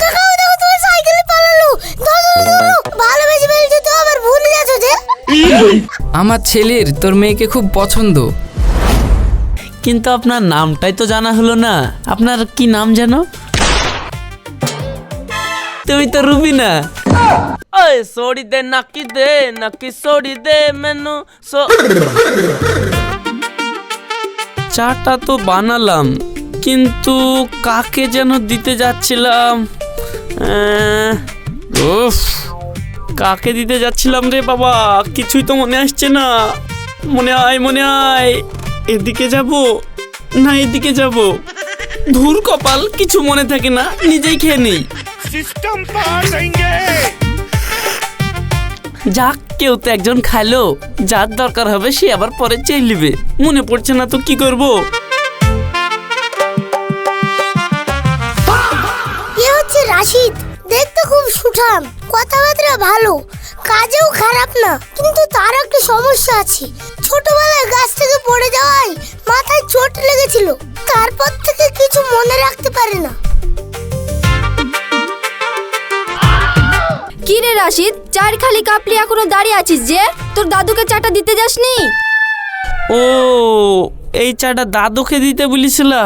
কাকা ও দেখো তোমার সাইকেলে পালালো। ধরো ধরো, ভালোবেসে ফেলছো তো আবার ভুলে যাচ্ছো যে। আমার ছেলের তোর মেয়েকে খুব পছন্দ। কিন্তু আপনার নামটাই তো জানা হলো না। আপনার কি নাম যেন? তুমি তো রুবিনা। ওই সরি দে নাকি সরি দে মেনু চাটা তো বানালাম, কিন্তু কাকে যেন দিতে যাচ্ছিলাম। উফ, কাকে দিতে যাচ্ছিলাম রে বাবা, কিছুই তো মনে আসছে না। মনে আয় এদিকে যাব না এদিকে যাব। ধুর কপাল, কিছু মনে থাকে না, নিজেই খেয়ে নেই। যাক, কেউ তো একজন খাইলো, যার দরকার হবে সে আবার পরে চেয়ে নিবে। মনে পড়ছে না তো কি করব। এ হচ্ছে রাশিদ, দেখতে খুব সুঠাম, কথাবার্তা ভালো, কাজেও খারাপ না। কিন্তু তার একটা সমস্যা আছে। ছোটবেলায় গাছ থেকে পড়ে যাওয়ায় মাথায় চোট লেগেছিল, তারপর থেকে কিছু মনে রাখতে পারে না। কি রে রাশিদ, চার খালি কাপলি এখনো দাঁড়িয়ে আছিস যে? তোর দাদুকে চাটা দিতে যাসনি? ও, এই চাটা দাদুকে দিতে বলেছিলা?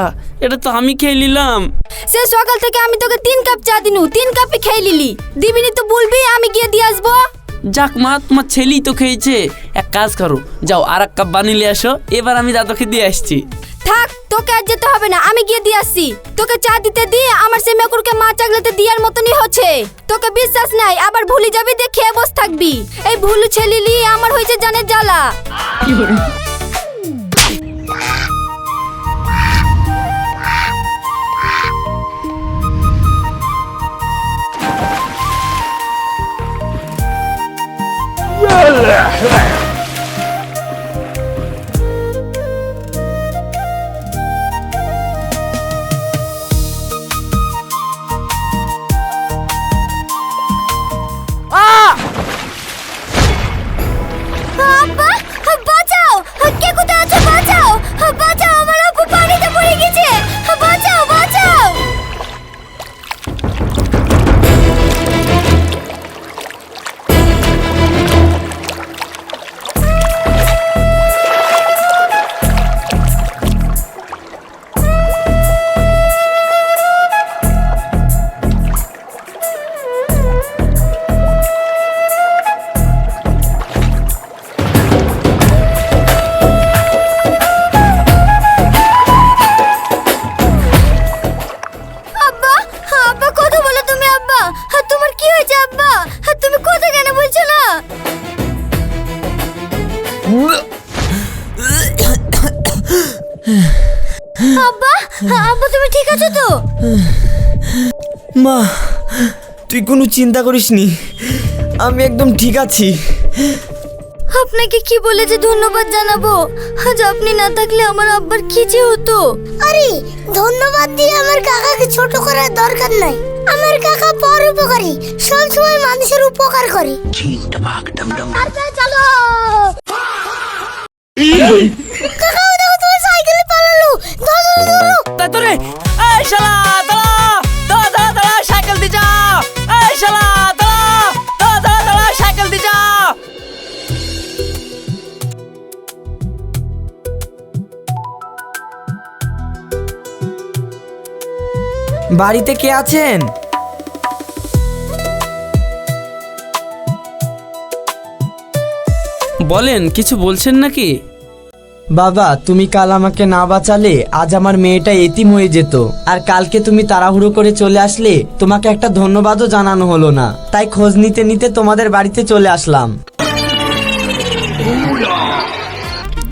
এটা তো আমি খেয়ে নিলাম। সে সকাল থেকে আমি তোকে 3 কাপ চা দিনু, 3 কাপই খেয়ে নিলি। দিবিনি তো বলবি, আমি গিয়ে দিয়ে আসবো। যাক মা, তোমার ছেলেই তো খেয়েছে। এক কাজ করো, যাও আর 1 কাপ বানিয়ে আসো, এবার আমি দাদুকে দিয়ে আসছি। থাক, তোকে আর যেতে হবে না, আমি গিয়ে দিয়ে আসছি। তোকে চা দিতে দিয়ে আমার সে মেকুরকে মা চাগলাতে দিয়ার মতনই হচ্ছে। তোকে বিশ্বাস নাই, আবার ভুলে যাবি, দিয়ে খেয়ে বস থাকবি। এই ভুলু ছেলিলি আমার হয়েছে জানের জ্বালা। আব্বা, বাঁচাও! কে কোথায় আছো? বাঁচাও, বাঁচাও, আমার আব্বু পানিতে পড়ে গেছে। বাঁচাও, বাঁচাও! আব্বা, আব্বা কথা বলো তুমি। আব্বা, তোমার কি হয়েছে? আব্বা, তুমি কথা কেন বলছো না? আব্বা, আব্বা তুমি ঠিক আছো তো? মা, তুই কোনো চিন্তা করিসনি, আমি একদম ঠিক আছি। আপনাকে কি বলে যে ধন্যবাদ জানাবো? আজ আপনি না থাকলে আমার আব্বার কি যে হতো। আরে ধন্যবাদ দিয়ে আমার কাকাকে ছোট করার দরকার নাই। আমার কাকা পরোপকারী, সবসময় মানুষের উপকার করে। চলো কাকা, ও দেখো তোমার সাইকেলে পালালো। ধরো ধরো। তাই তো রে। এই শালা, দাঁড়া, সাইকেল দি যা। এই শালা, দাঁড়া, সাইকেল দি যা। বাড়িতে কে আছেন? বলেন, কিছু বলছেন নাকি? বাবা, তুমি কাল আমাকে না বাঁচালে আজ আমার মেয়েটা এতিম হয়ে যেত। আর কালকে তুমি তাড়াহুড়ো করে চলে আসলে, তোমাকে একটা ধন্যবাদও জানানো হলো না। তাই খোঁজ নিতে নিতে তোমাদের বাড়িতে চলে আসলাম।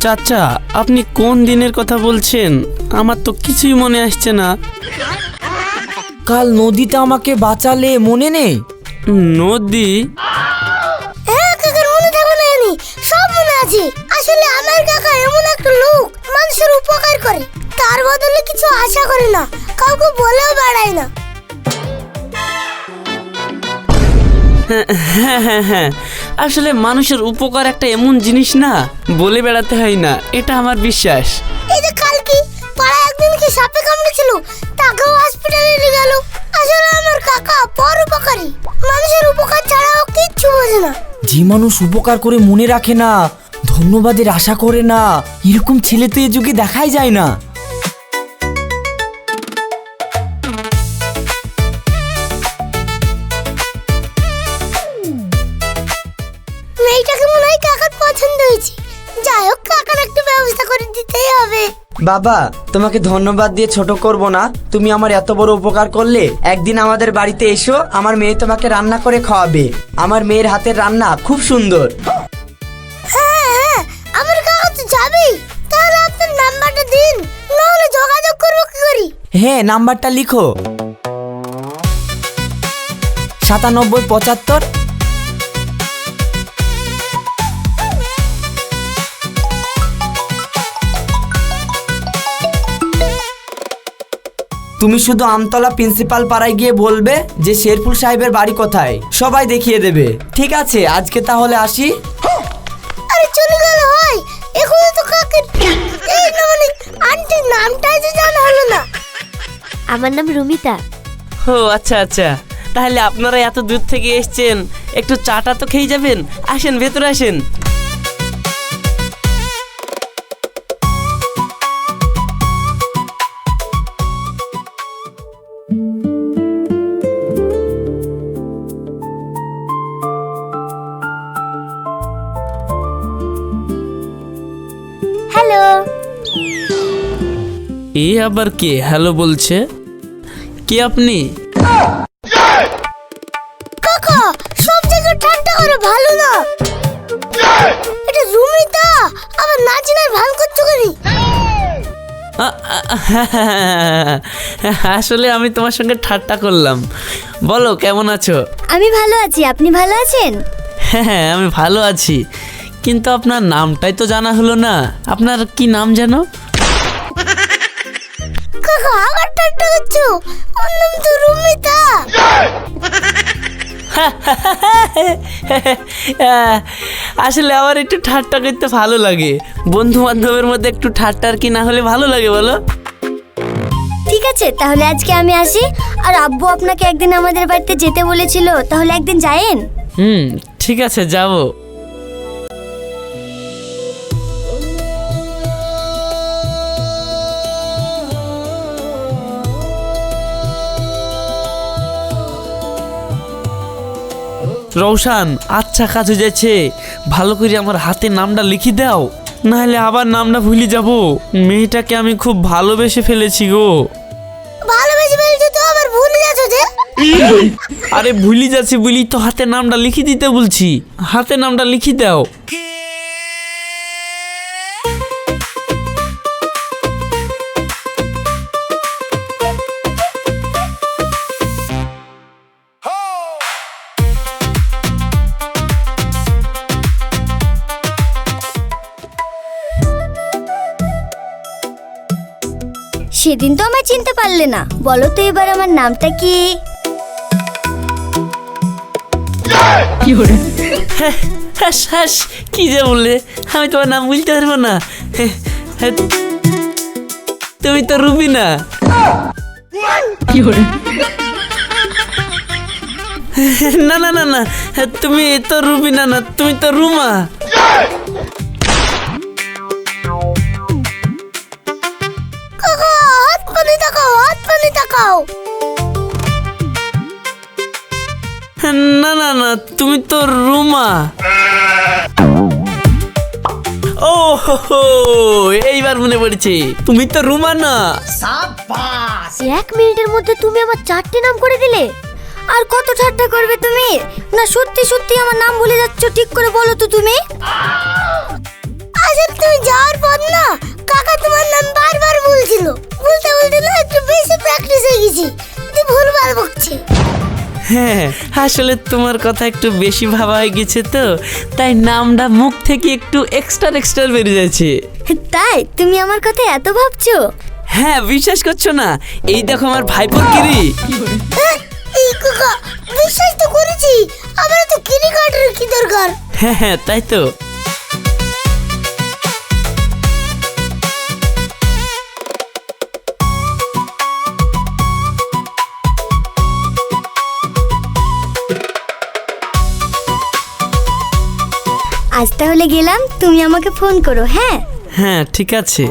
চাচা, আপনি কোন দিনের কথা বলছেন? আমার তো কিছুই মনে আসছে না। কাল নদীতে আমাকে বাঁচালে, মনে নেই? নদী? হ্যাঁ কাকার মনে থাকবে না জানি, সব মনে আছে। আসলে আমার কাকা এমন একটা লোক, মানুষের উপকার করে, তার বদলে কিছু আশা করে না, কাউকে বলেও বেড়ায় না। হ্যাঁ, আসলে মানুষের উপকার একটা এমন জিনিস না, বলে বেড়াতে হয় না, এটা আমার বিশ্বাস। এই যে কালকে পাড়ায় একজনকে সাপে কামড়েছিল, তাকেও হসপিটালে নিয়ে গেল। আসলে আমার কাকা পরোপকারী, মানুষের উপকার ছাড়া ও কিচ্ছু বোঝে না। যে মানুষ উপকার করে মনে রাখে না, ধন্যবাদের আশা করে না, এরকম ছেলে তো এ যুগে দেখাই যায় না। মেয়েটাকে মনে হয় কাকার পছন্দ হয়েছে। যাই হোক, কাকার একটা ব্যবস্থা করে দিতেই হবে। বাবা, তোমাকে ধন্যবাদ দিয়ে ছোট করব না, তুমি আমার এত বড় উপকার করলে। একদিন আমাদের বাড়িতে এসো, আমার মেয়ে তোমাকে রান্না করে খাওয়াবে। আমার মেয়ের হাতের রান্না খুব সুন্দর। হ্যাঁ হ্যাঁ, আমার কাকা তো যাবেই। তাহলে আপনার নাম্বারটা দিন, নাহলে যোগাযোগ করবো কি করি? হ্যাঁ, নাম্বারটা লিখো 9775। তুমি শুধু আমতলা প্রিন্সিপাল পাড়ায় গিয়ে বলবে যে শেরফুল সাহেবের বাড়ি কোথায়, সবাই দেখিয়ে দেবে। ঠিক আছে, আজকে তাহলে আসি। আরে চলে গেল হয়, এখনো তো কাকের এই না মানে আন্টির নামটাই তো জানা হলো না। আমার নাম রুমিতা। ও আচ্ছা আচ্ছা, তাহলে আপনারা এত দূর থেকে এসেছেন, একটু চাটা তো খেয়ে যাবেন। আসেন, ভেতরে আসেন। হ্যালো। এ আবার কে হ্যালো বলছে? কে আপনি? কাকা, সব জায়গায় ঠাট্টা করে ভালো না। এটা রুমিতা, আবার নাচিনার ভান করছো কেন? আসলে আমি তোমার সঙ্গে ঠাট্টা করলাম। বলো, কেমন আছো? আমি ভালো আছি, আপনি ভালো আছেন? হ্যাঁ, আমি ভালো আছি, কিন্তু আপনার নামটাই তো জানা হলো না। আপনার কি নাম যেন? কাকা আবার ঠাট্টা করছো? ওর নাম তো রুমিতা। আসলে আমার একটু ঠাট্টা করতে ভালো লাগে। বন্ধু বান্ধবের মধ্যে একটু ঠাট্টার কি না হলে ভালো লাগে বলো? ঠিক আছে, তাহলে আজকে আমি আসি। আর আব্বু আপনাকে একদিন আমাদের বাড়িতে যেতে বলেছিল, তাহলে একদিন যায়েন। ঠিক আছে, যাবো। রৌশান, আচ্ছা কাজ হয়ে যাচ্ছে, ভালো করে আমার হাতে নামটা লিখে দাও, নাহলে আবার নামটা ভুলে যাব। মেয়েটাকে আমি খুব ভালোবেসে ফেলেছি গো। ভালোবেসে ফেলছো তো আবার ভুলে যাচ্ছো যে? আরে ভুলে যাচ্ছি বলি তো হাতে নামটা লিখে দিতে বলছি। হাতে নামটা লিখে দাও। সেদিন তো আমায় চিনতে পারলে না, বলো তো এবার আমার নামটা কি? কি যে বললে, আমি তোমার নাম বলতে পারবো না। তুমি তো রুবিনা। না না না না, তুমি তো রুবিনা না, তুমি তো রুমা। কাকা হাত পানি তাকাও, হাত পানি তাকাও। না না না, তুমি তো রুমা। ও হো হো, এইবার মনে পড়েছে, তুমি তো রুমা না? 1 মিনিটের মধ্যে তুমি আমার 4টে নাম করে দিলে। আর কত ঠাট্টা করবে তুমি? না সত্যি সত্যি আমার নাম ভুলে যাচ্ছ, ঠিক করে বলো তো তুমি। আসলে তুমি যাওয়ার পর না কাকা তোমার নাম বারবার বলছিল, বলতে বলতে না একটু বেশি প্র্যাকটিস হয়ে গেছি, তুই ভুলভাল বকছে। হ্যাঁ, আসলে তোমার কথা একটু বেশি ভাবা হয়ে গেছে তো, তাই নামটা মুখ থেকে একটু এক্সট্রা বেরিয়ে যাচ্ছে। তাই তুমি আমার কথা এত ভাবছো? হ্যাঁ, বিশ্বাস করছো না? এই দেখো আমার ভাইপোর কিরি। এই কাকা বিশ্বাস তো করেছি, আবার তো কিরি কাটার কি দরকার? হ্যাঁ হ্যাঁ, তাই তো। তাহলে গেলাম, তুমি আমাকে ফোন করো। হ্যাঁ হ্যাঁ ঠিক আছে।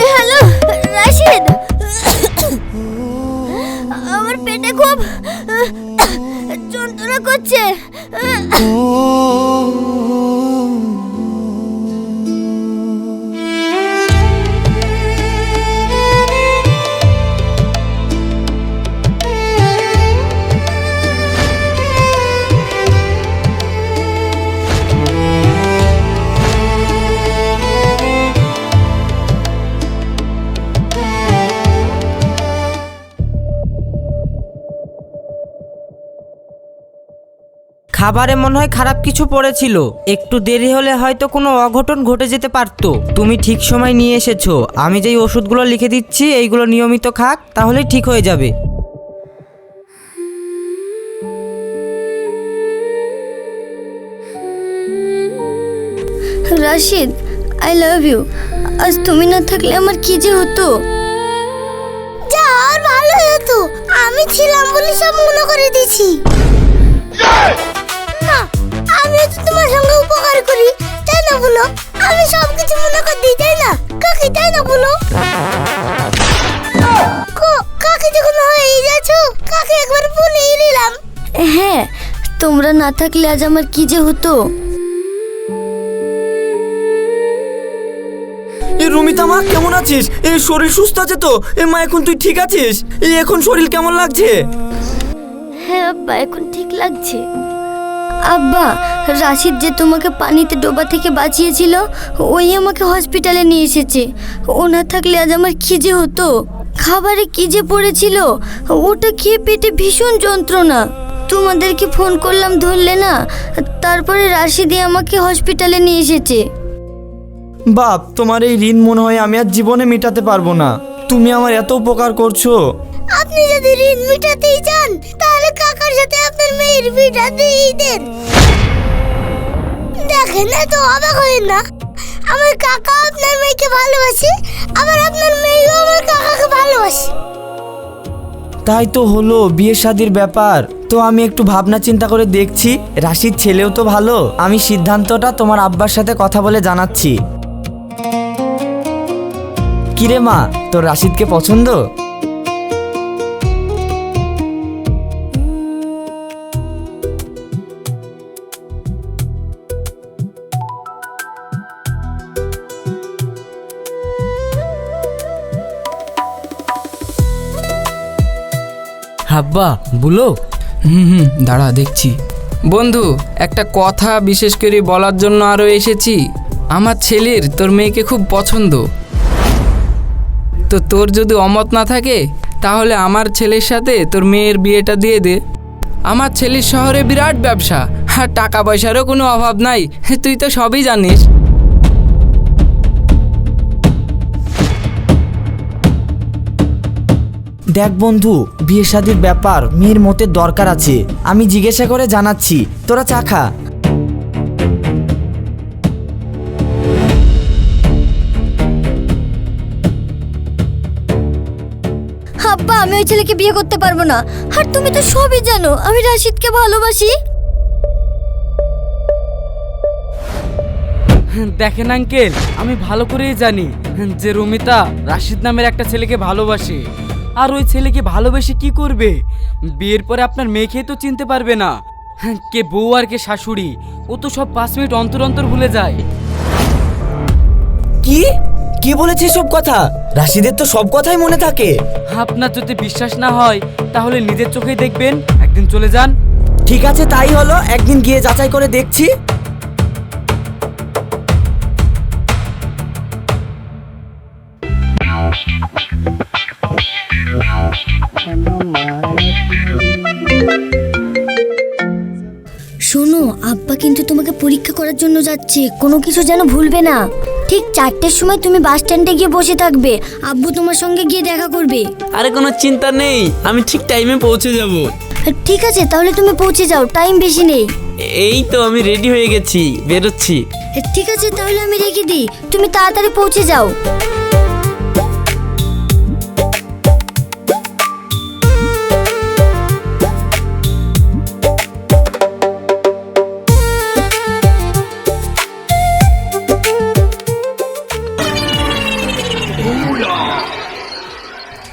হ্যালো রাশিদ, আমার পেটে খুব যন্ত্রণা করছে। খাবারে মনে হয় খারাপ কিছু পড়েছিল, একটু দেরি হলে হয়তো কোনো অঘটন ঘটে যেতে পারতো। তুমি ঠিক সময় নিয়ে এসেছো। আমি যেই ওষুধগুলো লিখে দিচ্ছি এইগুলো নিয়মিত খাক, তাহলেই ঠিক হয়ে যাবে। Rashid, I love you. আজ তুমি না থাকলে আমার কি যে হতো। যা আর ভালো হতো, আমি ছিলাম বলে সব মনে করে দিয়েছি। না, আমি তো তোমার সঙ্গে উপকার করি, তাই না বলো? আমি সব কিছু মনে করে দিই, তাই না কাকি, তাই না বলো? কাকি যখন হয়ে যাচ্ছো, কাকি একবার বলেই নিলাম। হ্যাঁ, তোমরা না থাকলে আজ আমার কি যে হতো। এ রুমিতা মা, কেমন আছিস? এ শরীর সুস্থ আছে তো? এ মা, এখন তুই ঠিক আছিস? এখন শরীর কেমন লাগছে? হ্যাঁ আব্বা, এখন ঠিক লাগছে। আব্বা, রাশিদ যে তোমাকে পানিতে ডোবা থেকে বাঁচিয়েছিল, ওই আমাকে হসপিটালে নিয়ে এসেছে। ও না থাকলে আজ আমার কি যে হতো। খাবারে কি যে পড়েছিল, ওটা খেয়ে পেটে ভীষণ যন্ত্রণা। তোমাদেরকে ফোন করলাম, ধরলে না। তারপরে রাশিদই আমাকে হসপিটালে নিয়ে এসেছে। বাপ, তোমার এই ঋণ মনে হয় আমি আর জীবনে মেটাতে পারবো না। তুমি আমার এত উপকার করছো। আপনি যদি ঋণ মেটাতেই চান, তাহলে কাকার সাথে আপনার মেয়ের বিটা দিয়ে দেন। দেখেন, এত অবাক হবেন না। আমার কাকা আপনার মেয়েকে ভালোবাসে, আবার আপনার মেয়েও আমার কাকাকে ভালোবাসে। তাই তো হলো, বিয়ে শাদির ব্যাপার তো আমি একটু ভাবনা চিন্তা করে দেখছি। রাশিদ ছেলেও তো ভালো। আমি সিদ্ধান্তটা তোমার আব্বার সাথে কথা বলে জানাচ্ছি। কিরে মা, তোর রাশিদকে পছন্দ? আব্বা বলো। দাঁড়া দেখছি। বন্ধু, একটা কথা বিশেষ করে বলার জন্য আরও এসেছি। আমার ছেলের তোর মেয়েকে খুব পছন্দ। তো তোর যদি অমত না থাকে, তাহলে আমার ছেলের সাথে তোর মেয়ের বিয়েটা দিয়ে দে। আমার ছেলের শহরে বিরাট ব্যবসা, আর টাকা পয়সারও কোনো অভাব নাই, তুই তো সবই জানিস। দেখ বন্ধু, বিয়ে শাদির ব্যাপার মেয়ের মতের দরকার আছে। আমি জিজ্ঞাসা করে জানাচ্ছি, তোরা চা খা। আব্বা, আমি ওই ছেলেকে বিয়ে করতে পারবো না। আর তুমি তো সবই জানো, আমি রাশিদকে ভালোবাসি। দেখেন আঙ্কেল, আমি ভালো করেই জানি যে রুমিতা রাশিদ নামের একটা ছেলেকে ভালোবাসে। আর ওই ছেলেকে ভালোবেসে কি করবে? বিয়ের পরে আপনার মেয়েকেই তো চিনতে পারবে না, কে বউ আর কে শাশুড়ি। ও তো সব 5 মিনিট অন্তর অন্তর ভুলে যায়। কি? কি বলেছিস সব কথা? রাশিদের তো সব কথাই মনে থাকে। আপনার যদি বিশ্বাস না হয় তাহলে নিজের চোখেই দেখবেন, একদিন চলে যান। ঠিক আছে, তাই হলো, একদিন গিয়ে যাচাই করে দেখছি। শোনো, আব্বা কিন্তু তোমাকে পরীক্ষা করার জন্য যাচ্ছে, কোনো কিছু যেন ভুলবে না। ঠিক 4টের সময় তুমি বাস স্ট্যান্ডে গিয়ে বসে থাকবে, আব্বু তোমার সঙ্গে গিয়ে দেখা করবে। আরে কোনো চিন্তা নেই, আমি ঠিক টাইমে পৌঁছে যাব। ঠিক আছে, তাহলে তুমি পৌঁছে যাও, টাইম বেশি নেই। এই তো আমি রেডি হয়ে গেছি, বেরোচ্ছি। ঠিক আছে, তাহলে আমি রেখে দিই, তুমি তাড়াতাড়ি পৌঁছে যাও।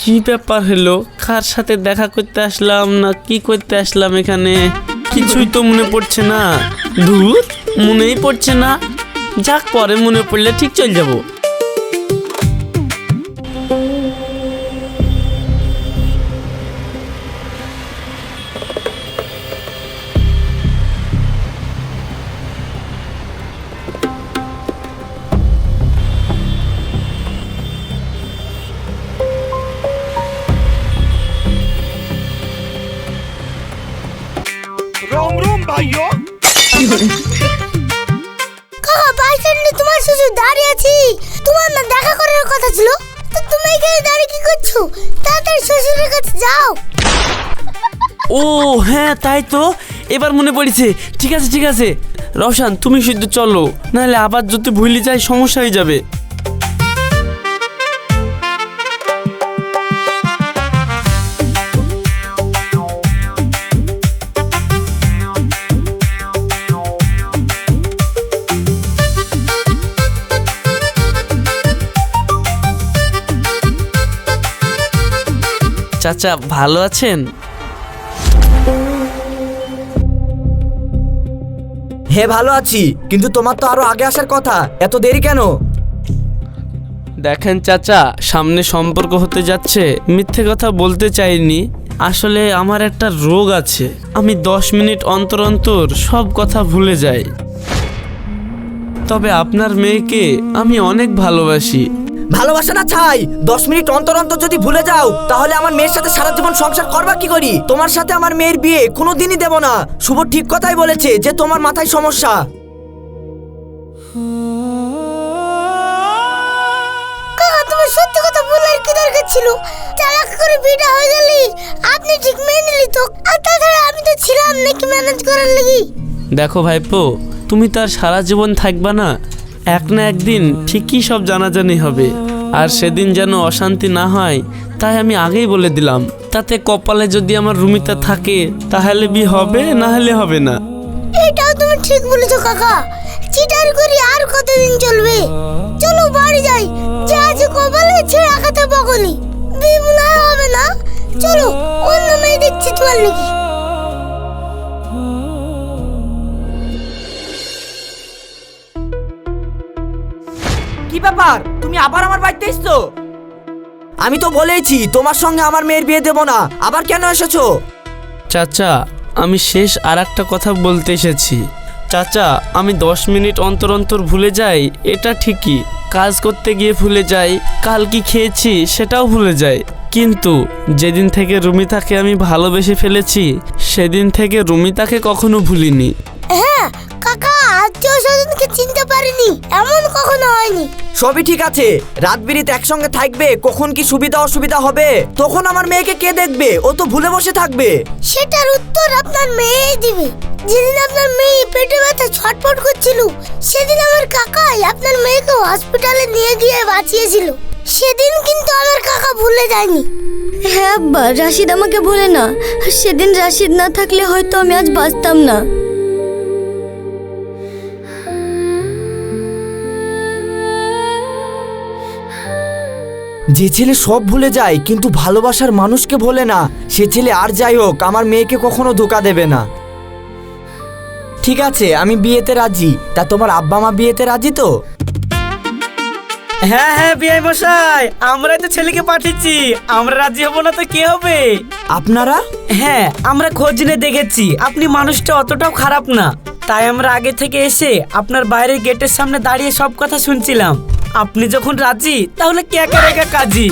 কি ব্যাপার হলো? কার সাথে দেখা করতে আসলাম না কি করতে আসলাম এখানে? কিছুই তো মনে পড়ছে না। ধুর, মনেই পড়ছে না। যাক, পরে মনে পড়লে ঠিক চলে যাব। কাকা, বাস স্ট্যান্ডে তোমার শ্বশুর দাঁড়িয়ে আছি, তোমার না দেখা করার কথা ছিল, তো তুমি এখানে দাঁড়িয়ে কি করছো? তাড়াতাড়ি শ্বশুরের কাছে যাও। ও হ্যাঁ, তাই তো, এবার মনে পড়েছে। ঠিক আছে ঠিক আছে, রওশন তুমি শুধু চলো, নাহলে আবার যদি ভুলে যাই সমস্যা হয়ে যাবে। চাচা ভালো আছেন? হ্যাঁ ভালো আছি, কিন্তু তোমার তো আরো আগে আসার কথা, এত দেরি কেন? দেখেন চাচা, সামনে সম্পর্ক হতে যাচ্ছে, মিথ্যে কথা বলতে চাইনি। আসলে আমার একটা রোগ আছে, আমি 10 মিনিট অন্তর অন্তর সব কথা ভুলে যাই। তবে আপনার মেয়েকে আমি অনেক ভালোবাসি। ভালোবাসা না ছাই, 10 মিনিট অন্তর অন্তর যদি ভুলে যাও তাহলে আমার মেয়ের সাথে সারা জীবন সংসার করবা কি করি? তোমার সাথে আমার মেয়ের বিয়ে কোনোদিনই দেব না। শুভ ঠিক কথাই বলেছে যে তোমার মাথায় সমস্যা। কাকা, তোমার সত্যি কথা বলার কি দরকার ছিল? চালাক করে বিয়েটা হয়ে গেলি, আপনি ঠিক মেনে নিলি তো, আর তাছাড়া আমি তো ছিলাম নাকি ম্যানেজ করার লাগি। দেখো ভাইপো, তুমি তো আর সারা জীবন থাকবা না, এক না একদিন ঠিকই সব জানাজানি হবে। আর সেদিন যেন অশান্তি না হয় তাই আমি আগেই বলে দিলাম। তাতে কপালে যদি আমার রুমিতা থাকে তাহলে বিয়ে হবে, না হলে হবে না। এটাও তুমি ঠিক বলেছো কাকা, চিটার করি আর কতদিন চলবে? চলো বাড়ি যাই, যে আছে কপালে ছেঁড়া খাতে বগলি, বিয়ে মনে হয় হবে না। চলো, অন্য মেয়ে দেখছি তোমার নাকি। কি ব্যাপার, তুমি আবার আমার বাড়িতে এসছো? আমি তো বলেইছি তোমার সঙ্গে আমার মেয়ের বিয়ে দেব না, আবার কেন এসেছো? চাচা, আমি শেষ আর একটা কথা বলতে এসেছি। চাচা, আমি 10 মিনিট অন্তর অন্তর ভুলে যাই, এটা ঠিকই। কাজ করতে গিয়ে ভুলে যাই, কাল কি খেয়েছি সেটাও ভুলে যাই। কিন্তু যেদিন থেকে রুমিতাকে আমি ভালোবেসে ফেলেছি সেদিন থেকে রুমিতাকে কখনো ভুলিনি। হ্যাঁ কাকা, আত্মীয় স্বজনকে চিনতে পারিনি এমন কখনো হয়নি। সবই ঠিক আছে, রাত বিরিত একসঙ্গে থাকবে, কখন কি সুবিধা অসুবিধা হবে তখন আমার মেয়েকে কে দেখবে? ও তো ভুলে বসে থাকবে। সেটার উত্তর আপনার মেয়েই দিবে। যেদিন আপনার মেয়ে পেটে ব্যথা ছটফট করছিল, সেদিন আমার কাকাই আপনার মেয়েকে হসপিটালে নিয়ে গিয়ে বাঁচিয়েছিল। সেদিন কিন্তু আমার কাকা ভুলে যায়নি। হ্যাঁ আব্বা, রাশিদ আমাকে ভুলে না। সেদিন রাশিদ না থাকলে হয়তো আমি আজ বাঁচতাম না। যে ছেলে সব ভুলে যায় কিন্তু ভালোবাসার মানুষকে ভোলে না, সে ছেলে আর যাই হোক আমার মেয়েকে কখনো ধোকা দেবে না। ঠিক আছে, আমি বিয়েতে রাজি। তা তোমার আব্বা মা বিয়েতে রাজি তো? হ্যাঁ হ্যাঁ বিআই মশাই, আমরাই তো ছেলেকে পাঠিয়েছি। আমরা রাজি হব না তো কে হবে? আপনারা? হ্যাঁ, আমরা খোঁজ নিয়ে দেখেছি আপনি মানুষটা অতটাও খারাপ না। তাই আমরা আগে থেকে এসে আপনার বাইরের গেটের সামনে দাঁড়িয়ে সব কথা শুনছিলাম। আপনি যখন রাজি তাহলে কে কে কাজী।